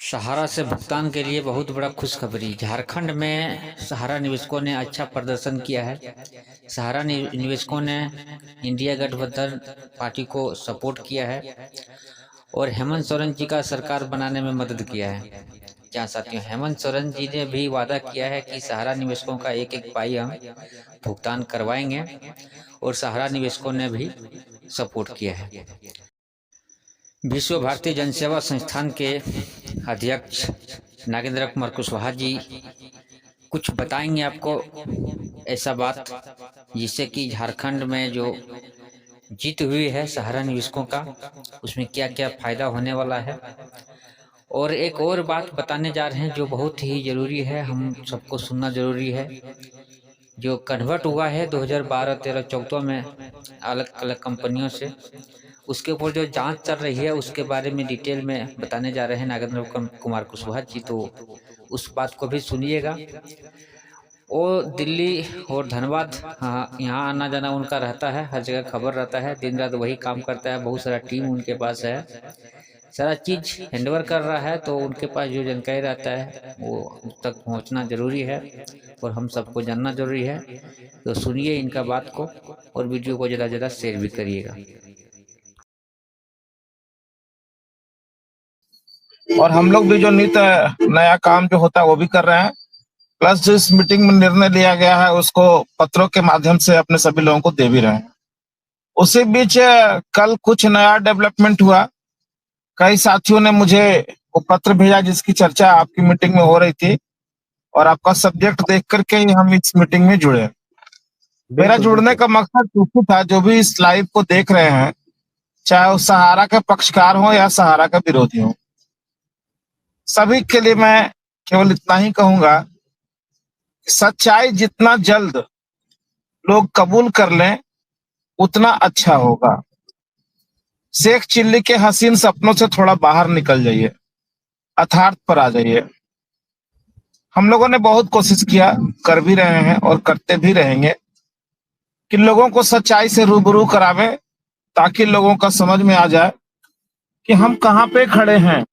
सहारा से भुगतान के लिए बहुत बड़ा खुशखबरी। झारखंड में सहारा निवेशकों ने अच्छा प्रदर्शन किया है। सहारा निवेशकों ने इंडिया गठबंधन पार्टी को सपोर्ट किया है और हेमंत सोरेन जी का सरकार बनाने में मदद किया है। क्या साथियों, हेमंत सोरेन जी ने भी वादा किया है कि सहारा निवेशकों का एक एक पाई हम भुगतान करवाएंगे और सहारा निवेशकों ने भी सपोर्ट किया है। विश्व भारती जनसेवा संस्थान के अध्यक्ष नागेंद्र कुमार कुशवाहा जी कुछ बताएंगे आपको ऐसा बात जिससे कि झारखंड में जो जीत हुई है सहारा निवेशकों का उसमें क्या क्या फायदा होने वाला है। और एक और बात बताने जा रहे हैं जो बहुत ही जरूरी है, हम सबको सुनना जरूरी है। जो कन्वर्ट हुआ है 2012, 13, 14 में अलग अलग कंपनियों से, उसके ऊपर जो जांच चल रही है उसके बारे में डिटेल में बताने जा रहे हैं नागेंद्र कुमार कुशवाहा जी, तो उस बात को भी सुनिएगा। वो दिल्ली और धनबाद, हाँ, यहाँ आना जाना उनका रहता है, हर जगह खबर रहता है, दिन रात वही काम करता है, बहुत सारा टीम उनके पास है, सारा चीज हैंडओवर कर रहा है, तो उनके पास जो जानकारी रहता है वो उस तक पहुँचना जरूरी है और हम सबको जानना जरूरी है। तो सुनिए इनका बात को और वीडियो को ज़्यादा से ज़्यादा शेयर भी करिएगा। और हम लोग भी जो नित नया काम जो होता है वो भी कर रहे हैं, प्लस जो इस मीटिंग में निर्णय लिया गया है उसको पत्रों के माध्यम से अपने सभी लोगों को दे भी रहे हैं। उसी बीच कल कुछ नया डेवलपमेंट हुआ। कई साथियों ने मुझे वो पत्र भेजा जिसकी चर्चा आपकी मीटिंग में हो रही थी और आपका सब्जेक्ट देख करके ही हम इस मीटिंग में जुड़े। मेरा जुड़ने का मकसद क्योंकि था, जो भी इस लाइव को देख रहे हैं, चाहे वो सहारा के पक्षकार हो या सहारा का विरोधी हो, सभी के लिए मैं केवल इतना ही कहूंगा, सच्चाई जितना जल्द लोग कबूल कर लें उतना अच्छा होगा। शेख चिल्ली के हसीन सपनों से थोड़ा बाहर निकल जाइए, यथार्थ पर आ जाइए। हम लोगों ने बहुत कोशिश किया, कर भी रहे हैं और करते भी रहेंगे कि लोगों को सच्चाई से रूबरू करावे, ताकि लोगों का समझ में आ जाए कि हम कहाँ पे खड़े हैं।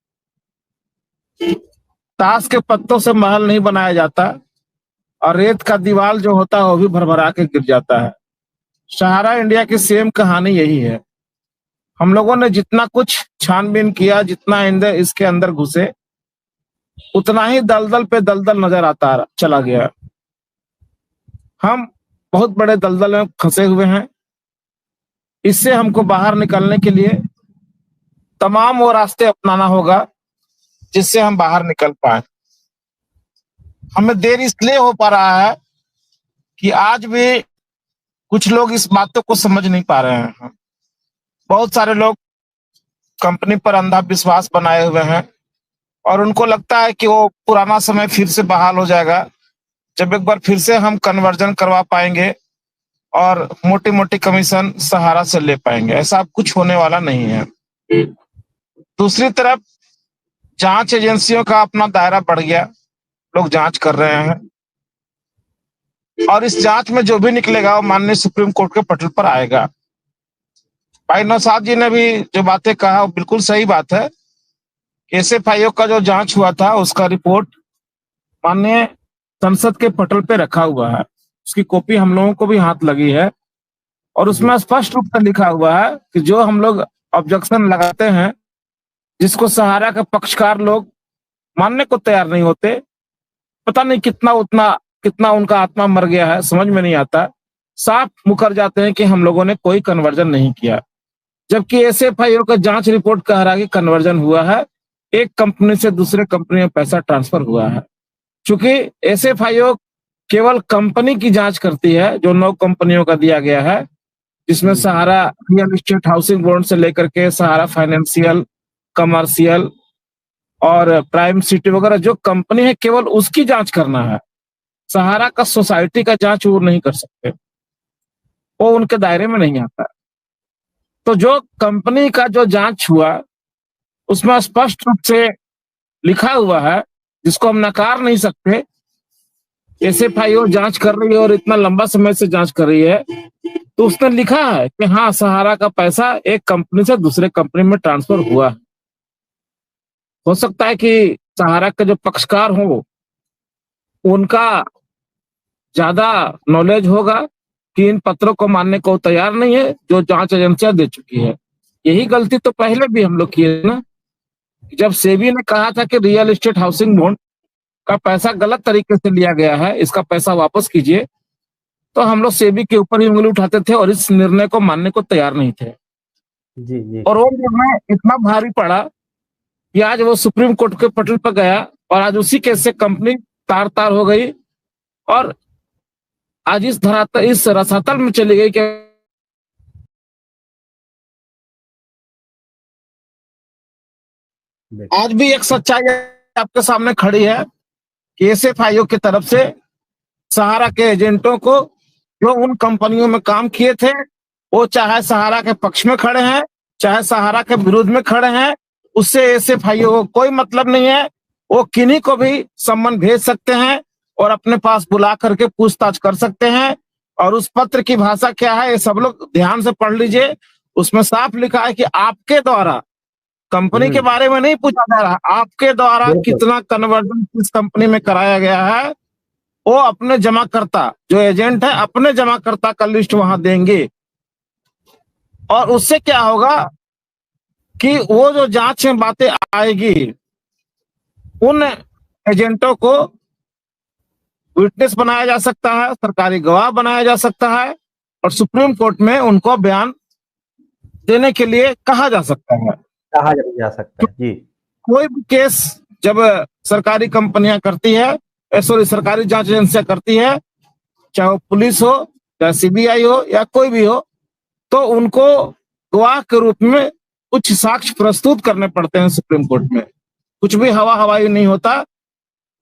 ताश के पत्तों से महल नहीं बनाया जाता और रेत का दीवार जो होता है वो भी भरभरा के गिर जाता है। सहारा इंडिया की सेम कहानी यही है। हम लोगों ने जितना कुछ छानबीन किया, जितना इसके अंदर घुसे, उतना ही दलदल पे दलदल नजर आता चला गया। हम बहुत बड़े दलदल में फंसे हुए हैं। इससे हमको बाहर निकलने के लिए तमाम वो रास्ते अपनाना होगा जिससे हम बाहर निकल पाए। हमें देर इसलिए हो पा रहा है कि आज भी कुछ लोग इस बातों को समझ नहीं पा रहे हैं। बहुत सारे लोग कंपनी पर अंधा विश्वास बनाए हुए हैं और उनको लगता है कि वो पुराना समय फिर से बहाल हो जाएगा जब एक बार फिर से हम कन्वर्जन करवा पाएंगे और मोटी मोटी कमीशन सहारा से ले पाएंगे। ऐसा कुछ होने वाला नहीं है। दूसरी तरफ जांच एजेंसियों का अपना दायरा बढ़ गया, लोग जांच कर रहे हैं और इस जांच में जो भी निकलेगा वो माननीय सुप्रीम कोर्ट के पटल पर आएगा। भाई नौशाद जी ने भी जो बातें कहा वो बिल्कुल सही बात है। एसएफआईओ का जो जांच हुआ था उसका रिपोर्ट माननीय संसद के पटल पे रखा हुआ है, उसकी कॉपी हम लोगों को भी हाथ लगी है और उसमें स्पष्ट रूप से लिखा हुआ है कि जो हम लोग ऑब्जेक्शन लगाते हैं, जिसको सहारा का पक्षकार लोग मानने को तैयार नहीं होते, पता नहीं कितना उनका आत्मा मर गया है, समझ में नहीं आता, साफ मुकर जाते हैं कि हम लोगों ने कोई कन्वर्जन नहीं किया। जबकि एसएफआईओ का जांच रिपोर्ट कह रहा है कि कन्वर्जन हुआ है, एक कंपनी से दूसरे कंपनी में पैसा ट्रांसफर हुआ है। चूंकि एसएफआईओ केवल कंपनी की जांच करती है जो 9 कंपनियों का दिया गया है, जिसमें सहारा रियल एस्टेट हाउसिंग बोर्ड से लेकर के सहारा फाइनेंशियल, कमर्शियल और प्राइम सिटी वगैरह जो कंपनी है, केवल उसकी जांच करना है। सहारा का सोसाइटी का जांच वो नहीं कर सकते, वो उनके दायरे में नहीं आता। तो जो कंपनी का जो जांच हुआ उसमें स्पष्ट रूप से लिखा हुआ है, जिसको हम नकार नहीं सकते। एसएफआईओ जांच कर रही है और इतना लंबा समय से जांच कर रही है, तो उसने लिखा है कि हाँ, सहारा का पैसा एक कंपनी से दूसरे कंपनी में ट्रांसफर हुआ है। हो सकता है कि सहारा के जो पक्षकार हो उनका ज्यादा नॉलेज होगा कि इन पत्रों को मानने को तैयार नहीं है जो जांच एजेंसियां दे चुकी है। यही गलती तो पहले भी हम लोग किए ना, जब सेबी ने कहा था कि रियल एस्टेट हाउसिंग बोर्ड का पैसा गलत तरीके से लिया गया है, इसका पैसा वापस कीजिए, तो हम लोग सेबी के ऊपर ही उंगली उठाते थे और इस निर्णय को मानने को तैयार नहीं थे। जी जी। और वो निर्णय इतना भारी पड़ा कि आज वो सुप्रीम कोर्ट के पटल पर गया और आज उसी केस से कंपनी तार तार हो गई और आज इस धरातल इस रसातल में चली गई कि आज भी एक सच्चाई आपके सामने खड़ी है कि एसएफआईओ की तरफ से सहारा के एजेंटों को जो उन कंपनियों में काम किए थे वो चाहे सहारा के पक्ष में खड़े हैं चाहे सहारा के विरोध में खड़े हैं, उससे एसएफआईओ को कोई मतलब नहीं है। वो किन्हीं को भी सम्मन भेज सकते हैं और अपने पास बुला करके पूछताछ कर सकते हैं। और उस पत्र की भाषा क्या है ये सब लोग ध्यान से पढ़ लीजिए। उसमें साफ लिखा है कि आपके द्वारा, कंपनी के बारे में नहीं पूछा जा रहा, आपके द्वारा कितना कन्वर्जन किस कंपनी में कराया गया है वो अपने जमाकर्ता जो एजेंट है अपने जमाकर्ता का लिस्ट वहां देंगे। और उससे क्या होगा कि वो जो जांच में बातें आएगी उन एजेंटों को विटनेस बनाया जा सकता है, सरकारी गवाह बनाया जा सकता है और सुप्रीम कोर्ट में उनको बयान देने के लिए कहा जा सकता है। कहा जा सकता है जी। कोई भी केस जब सरकारी कंपनियां करती है, सॉरी सरकारी जांच एजेंसियां करती है, चाहे वो पुलिस हो चाहे सीबीआई हो या कोई भी हो, तो उनको गवाह के रूप में कुछ साक्ष्य प्रस्तुत करने पड़ते हैं सुप्रीम कोर्ट में। कुछ भी हवा हवाई नहीं होता,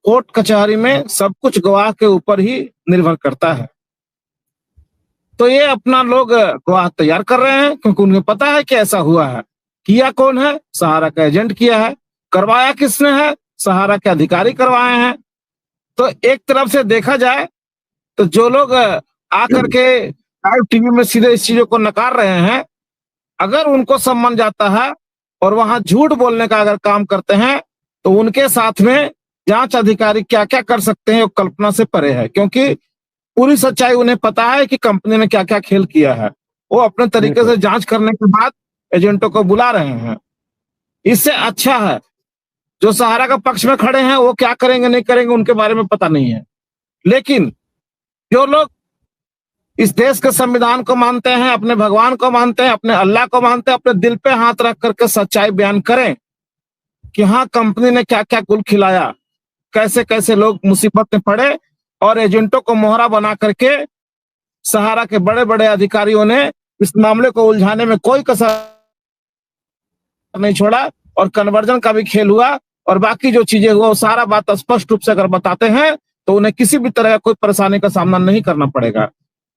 कोर्ट कचहरी में सब कुछ गवाह के ऊपर ही निर्भर करता है। तो ये अपना लोग गवाह तैयार कर रहे हैं क्योंकि उन्हें पता है कि ऐसा हुआ है। किया कौन है? सहारा का एजेंट किया है। करवाया किसने है? सहारा के अधिकारी करवाए हैं। तो एक तरफ से देखा जाए तो जो लोग आकर के लाइव टीवी में सीधे इस चीजों को नकार रहे हैं, अगर उनको सम्मान जाता है और वहां झूठ बोलने का अगर काम करते हैं तो उनके साथ में जांच अधिकारी क्या क्या कर सकते हैं वो कल्पना से परे है। क्योंकि पूरी सच्चाई उन्हें पता है कि कंपनी ने क्या क्या खेल किया है। वो अपने तरीके से जांच करने के बाद एजेंटों को बुला रहे हैं। इससे अच्छा है जो सहारा का पक्ष में खड़े हैं वो क्या करेंगे नहीं करेंगे उनके बारे में पता नहीं है, लेकिन जो लोग इस देश के संविधान को मानते हैं, अपने भगवान को मानते हैं, अपने अल्लाह को मानते हैं, अपने दिल पे हाथ रख करके सच्चाई बयान करें कि हाँ कंपनी ने क्या क्या गुल खिलाया, कैसे कैसे लोग मुसीबत में पड़े और एजेंटों को मोहरा बना करके सहारा के बड़े बड़े अधिकारियों ने इस मामले को उलझाने में कोई कसर नहीं छोड़ा और कन्वर्जन का भी खेल हुआ। और बाकी जो चीजें हुआ वो सारा बात स्पष्ट रूप से अगर बताते हैं तो उन्हें किसी भी तरह का कोई परेशानी का सामना नहीं करना पड़ेगा।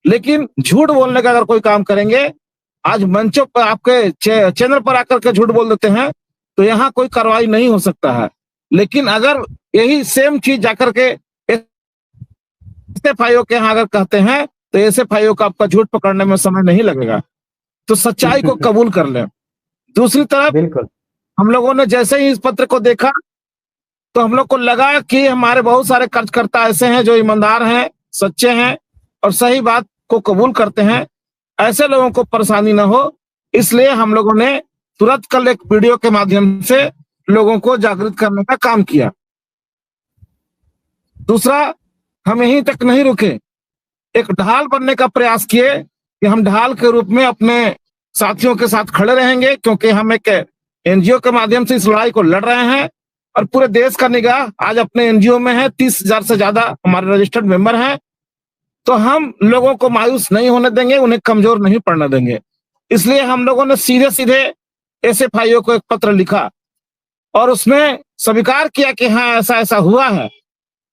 लेकिन झूठ बोलने का अगर कोई काम करेंगे, आज मंचों पर आपके चैनल पर आकर के झूठ बोल देते हैं तो यहाँ कोई कार्रवाई नहीं हो सकता है। लेकिन अगर यही सेम चीज जाकर के एसएफआईओ के यहाँ अगर कहते हैं तो एसएफआईओ का आपका झूठ पकड़ने में समय नहीं लगेगा। तो सच्चाई को कबूल कर लें। दूसरी तरफ बिल्कुल हम लोगों ने जैसे ही इस पत्र को देखा तो हम लोग को लगा कि हमारे बहुत सारे कार्यकर्ता ऐसे हैं जो ईमानदार हैं, सच्चे हैं और सही बात को कबूल करते हैं। ऐसे लोगों को परेशानी ना हो, इसलिए हम लोगों ने तुरंत कल एक वीडियो के माध्यम से लोगों को जागृत करने का काम किया। दूसरा, हम यहीं तक नहीं रुके, एक ढाल बनने का प्रयास किए कि हम ढाल के रूप में अपने साथियों के साथ खड़े रहेंगे, क्योंकि हम एक एनजीओ के माध्यम से इस लड़ाई को लड़ रहे हैं और पूरे देश का निगाह आज अपने एनजीओ में है। 30,000 से ज्यादा हमारे रजिस्टर्ड मेंबर हैं। तो हम लोगों को मायूस नहीं होने देंगे, उन्हें कमजोर नहीं पड़ने देंगे। इसलिए हम लोगों ने सीधे सीधे एसएफआईओ को एक पत्र लिखा और उसमें स्वीकार किया कि हाँ ऐसा ऐसा हुआ है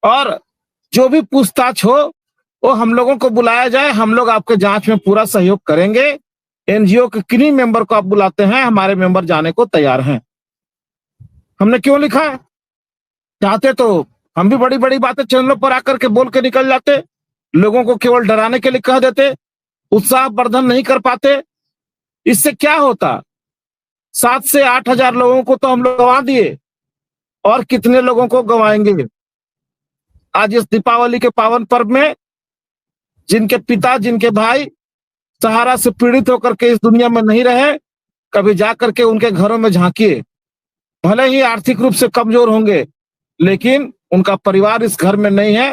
और जो भी पूछताछ हो वो हम लोगों को बुलाया जाए, हम लोग आपके जांच में पूरा सहयोग करेंगे। एनजीओ के किन्हीं मेंबर को आप बुलाते हैं, हमारे मेंबर जाने को तैयार हैं। हमने क्यों लिखा है? चाहते तो हम भी बड़ी बड़ी बातें चैनलों पर आकर के बोल के निकल जाते, लोगों को केवल डराने के लिए कह देते, उत्साह वर्धन नहीं कर पाते। इससे क्या होता? 7 से 8 हजार लोगों को तो हम लोग गंवा दिए और कितने लोगों को गंवाएंगे। आज इस दीपावली के पावन पर्व में जिनके पिता, जिनके भाई सहारा से पीड़ित होकर के इस दुनिया में नहीं रहे, कभी जा करके उनके घरों में झांकिए। भले ही आर्थिक रूप से कमजोर होंगे, लेकिन उनका परिवार इस घर में नहीं है।